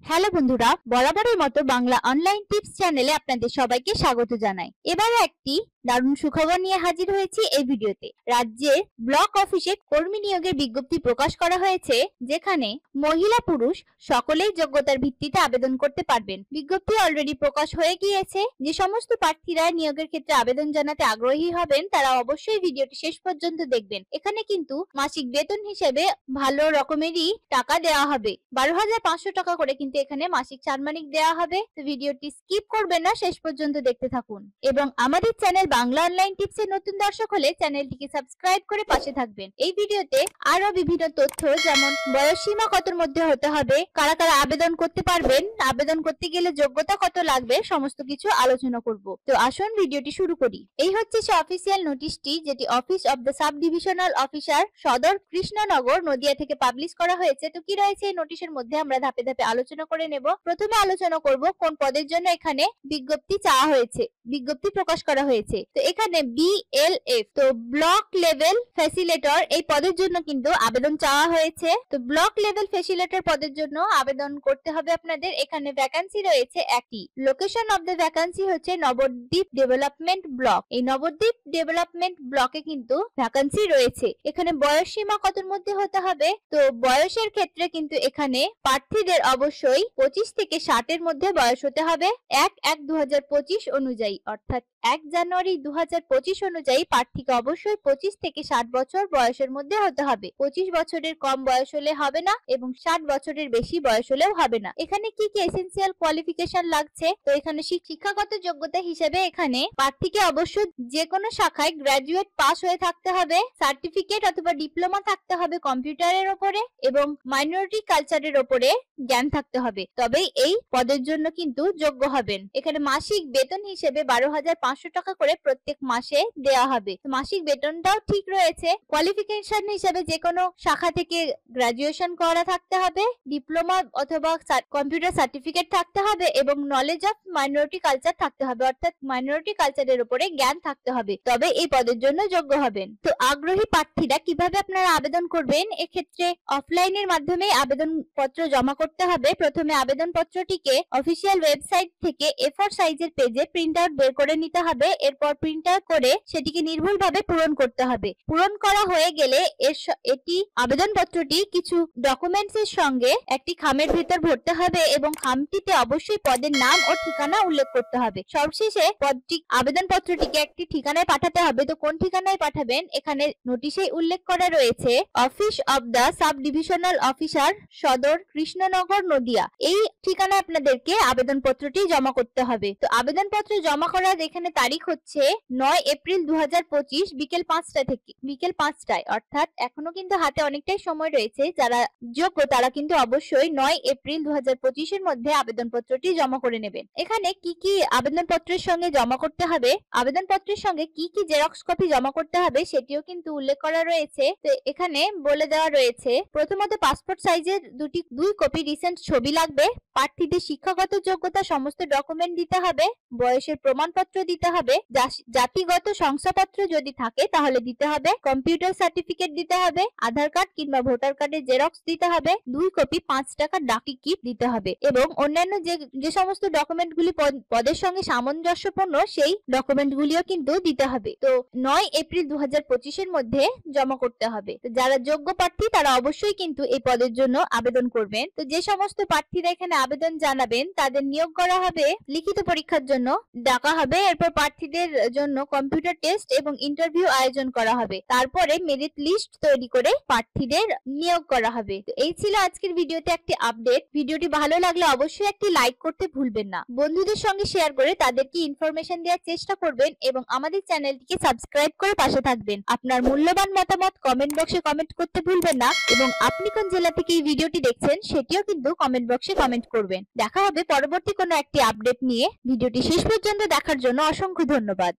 Hello বন্ধুরা, বরাবরের মতো বাংলা অনলাইন টিপস চ্যানেলে আপনাদের সবাইকে স্বাগত জানাই। এবার একটি দারুণ সুখবর নিয়ে হাজির হয়েছি এই ভিডিওতে। রাজ্যের ব্লক অফিসে কর্মী নিয়োগের বিজ্ঞপ্তি প্রকাশ করা হয়েছে, যেখানে মহিলা পুরুষ সকলেই যোগ্যতার ভিত্তিতে আবেদন করতে পারবেন। বিজ্ঞপ্তি অলরেডি প্রকাশ হয়ে গিয়েছে। যে সমস্ত প্রার্থীরা নিয়োগের ক্ষেত্রে আবেদন জানাতে আগ্রহী হবেন তারা অবশ্যই ভিডিওটি শেষ পর্যন্ত দেখবেন। এখানে কিন্তু মাসিক বেতন হিসেবে ভালো রকমেরই টাকা দেওয়া হবে। 12,500 টাকা করে কিন্তু এখানে মাসিক সাম্মানিক দেওয়া হবে। তো ভিডিওটি স্কিপ করবেন না, শেষ পর্যন্ত দেখতে থাকুন। এবং আমাদের চ্যানেল বাংলা অনলাইন টিপস এর নতুন দর্শক হলে চ্যানেলটিকে সাবস্ক্রাইব করে পাশে থাকবেন। এই ভিডিওতে আরো বিভিন্ন তথ্য, যেমন বয়স সীমা কতর মধ্যে হতে হবে, কারা কারা আবেদন করতে পারবেন, আবেদন করতে গেলে যোগ্যতা কত লাগবে, সমস্ত কিছু আলোচনা করব। তো আসুন ভিডিওটি শুরু করি। এই হচ্ছে সে অফিসিয়াল নোটিশটি, যেটি office of the sub divisional officer, সদর কৃষ্ণনগর, নদিয়া থেকে পাবলিশ করা হয়েছে। তো কি রয়েছে এই নোটিশের মধ্যে আমরা ধাপে ধাপে আলোচনা করে নেব। প্রথমে আলোচনা করব কোন পদের জন্য এখানে বিজ্ঞপ্তি চাওয়া হয়েছে, বিজ্ঞপ্তি প্রকাশ করা হয়েছে। তো এখানে BLF, তো ব্লক লেভেল ফ্যাসিলিটেটর, এই পদের জন্য কিন্তু আবেদন চাওয়া হয়েছে। তো ব্লক লেভেল ফ্যাসিলিটেটর পদের জন্য আবেদন করতে হবে আপনাদের। এখানে ভ্যাকান্সি রয়েছে একটি। লোকেশন অফ দ্য ভ্যাকান্সি হচ্ছে নবদ্বীপ ডেভেলপমেন্ট ব্লক। এই নবদ্বীপ ডেভেলপমেন্ট ব্লকে কিন্তু ভ্যাকান্সি রয়েছে। এখানে বয়স সীমা কতর মধ্যে হতে হবে, তো বয়সের ক্ষেত্রে কিন্তু এখানে প্রার্থীদের অবশ্যই 25 থেকে 60 এর মধ্যে বয়স হতে হবে। 1/1/2025 অনুযায়ী, অর্থাৎ 1 জানুয়ারি 2025 অনুযায়ী প্রার্থীকে অবশ্যই 25 থেকে 60 বছর বয়সের মধ্যে হতে হবে। 25 বছরের কম বয়স হলে হবে না এবং 60 বছরের বেশি বয়স হলেও হবে না। এখানে কি কি এসেনশিয়াল কোয়ালিফিকেশন লাগছে, তো এখানে শিক্ষাগত যোগ্যতা হিসেবে এখানে প্রার্থীকে অবশ্যই যে কোনো শাখায় গ্রাজুয়েট পাস হয়ে থাকতে হবে, সার্টিফিকেট অথবা ডিপ্লোমা থাকতে হবে কম্পিউটারের উপরে, এবং মাইনরিটি কালচারের উপরে জ্ঞান থাকতে হবে, তবেই এই পদের জন্য কিন্তু যোগ্য হবেন। এখানে মাসিক বেতন হিসেবে 12,500 টাকা করে প্রত্যেক মাসে দেওয়া হবে। মাসিক বেতনটাও ঠিক রয়েছে। কোয়ালিফিকেশন হিসেবে যে কোনো শাখা থেকে গ্রাজুয়েশন করা থাকতে হবে, ডিপ্লোমা অথবা কম্পিউটার সার্টিফিকেট থাকতে হবে এবং নলেজ অফ মাইনরিটি কালচার থাকতে হবে, অর্থাৎ মাইনরিটি কালচারের উপরে জ্ঞান থাকতে হবে, তবে এই পদের জন্য যোগ্য হবেন। তো আগ্রহী প্রার্থীরা কিভাবে আপনারা আবেদন করবেন, এক্ষেত্রে অফলাইনের মাধ্যমে আবেদন পত্র জমা করতে হবে। প্রথমে আবেদন পত্রটিকে অফিসিয়াল ওয়েবসাইট থেকে A4 সাইজের পেজে প্রিন্ট আউট বের করে নিতে হবে। এরপর প্রিন্ট আউট করে সেটিকে নির্ভুলভাবে পূরণ করতে হবে। পূরণ করা হয়ে গেলে এটি আবেদন পত্রটি কিছু ডকুমেন্টস এর সঙ্গে একটি খামের ভিতর ভরতে হবে এবং খামটিতে অবশ্যই পদের নাম ও ঠিকানা উল্লেখ করতে হবে। সবশেষে আবেদন পত্রটিকে একটি ঠিকানায় পাঠাতে হবে। তো কোন ঠিকানায় পাঠাবেন, এখানে নোটিশে উল্লেখ করা রয়েছে office of the sub divisional officer, সদর কৃষ্ণনগর, নদিয়া। এই ঠিকানায় আপনাদেরকে আবেদন পত্রটি জমা করতে হবে। তো আবেদন পত্র জমা করার এখানে তারিখ হচ্ছে 9 এপ্রিল 2025 বিকেল 5টা থেকে বিকেল 5টায়, অর্থাৎ এখনো কিন্তু হাতে অনেকটাই সময় রয়েছে। যারা যোগ্য তারা কিন্তু অবশ্যই 9 এপ্রিল 2025 এর মধ্যে আবেদন পত্রটি জমা করে নেবেন। এখানে কি কি আবেদন পত্রের সঙ্গে জমা করতে হবে, আবেদন পত্রের সঙ্গে কি কি জেরক্স কপি জমা করতে হবে সেটিও কিন্তু উল্লেখ করা রয়েছে। তো এখানে বলে দেওয়া রয়েছে, প্রথমত পাসপোর্ট সাইজের 2 কপি রিসেন্ট ছবি লাগবে, প্রার্থীদের শিক্ষাগত যোগ্যতা সমস্ত ডকুমেন্ট দিতে হবে, বয়সের প্রমাণপত্র দিতে হবে, জাতিগত শংসাপত্র যদি থাকে তাহলে দিতে হবে, কম্পিউটার সার্টিফিকেট দিতে হবে, আধার কার্ড কিংবা ভোটার কার্ডের জেরক্স দিতে হবে, 2 কপি 5 টাকার ডাক টিকিট দিতে হবে এবং অন্যান্য যে সমস্ত ডকুমেন্টগুলি পদের সঙ্গে সামঞ্জস্যপূর্ণ সেই ডকুমেন্টগুলিও কিন্তু দিতে হবে। তো 9 এপ্রিল 2025 এর মধ্যে জমা করতে হবে। তো যারা যোগ্য প্রার্থী তারা অবশ্যই কিন্তু এই পদের জন্য আবেদন করবেন। তো যে সমস্ত প্রার্থীরা এখানে আবেদন জানাবেন তাদের নিয়োগ করা হবে, লিখিত পরীক্ষার জন্য ডাকা হবে। এরপর প্রার্থীদের জন্য কম্পিউটার টেস্ট এবং ইন্টারভিউ আয়োজন করা হবে। তারপরে মেরিট লিস্ট তৈরি করে প্রার্থীদের নিয়োগ করা হবে। তো এই ছিল আজকের ভিডিওতে একটি আপডেট। ভিডিওটি ভালো লাগলে অবশ্যই একটি লাইক করতে ভুলবেন না। বন্ধুদের সঙ্গে শেয়ার করে তাদেরকে ইনফরমেশন দেওয়ার চেষ্টা করবেন এবং আমাদের চ্যানেলটিকে সাবস্ক্রাইব করে পাশে থাকবেন। আপনার মূল্যবান মতামত কমেন্ট বক্সে কমেন্ট করতে ভুলবেন না এবং আপনি কোন জেলা থেকে এই ভিডিওটি দেখছেন সেটিও কিন্তু কমেন্ট বক্সে কমেন্ট করবেন। দেখা হবে পরবর্তী কোনো একটি আপডেট নিয়ে। ভিডিওটি শেষ পর্যন্ত দেখার জন্য অসংখ্য ধন্যবাদ।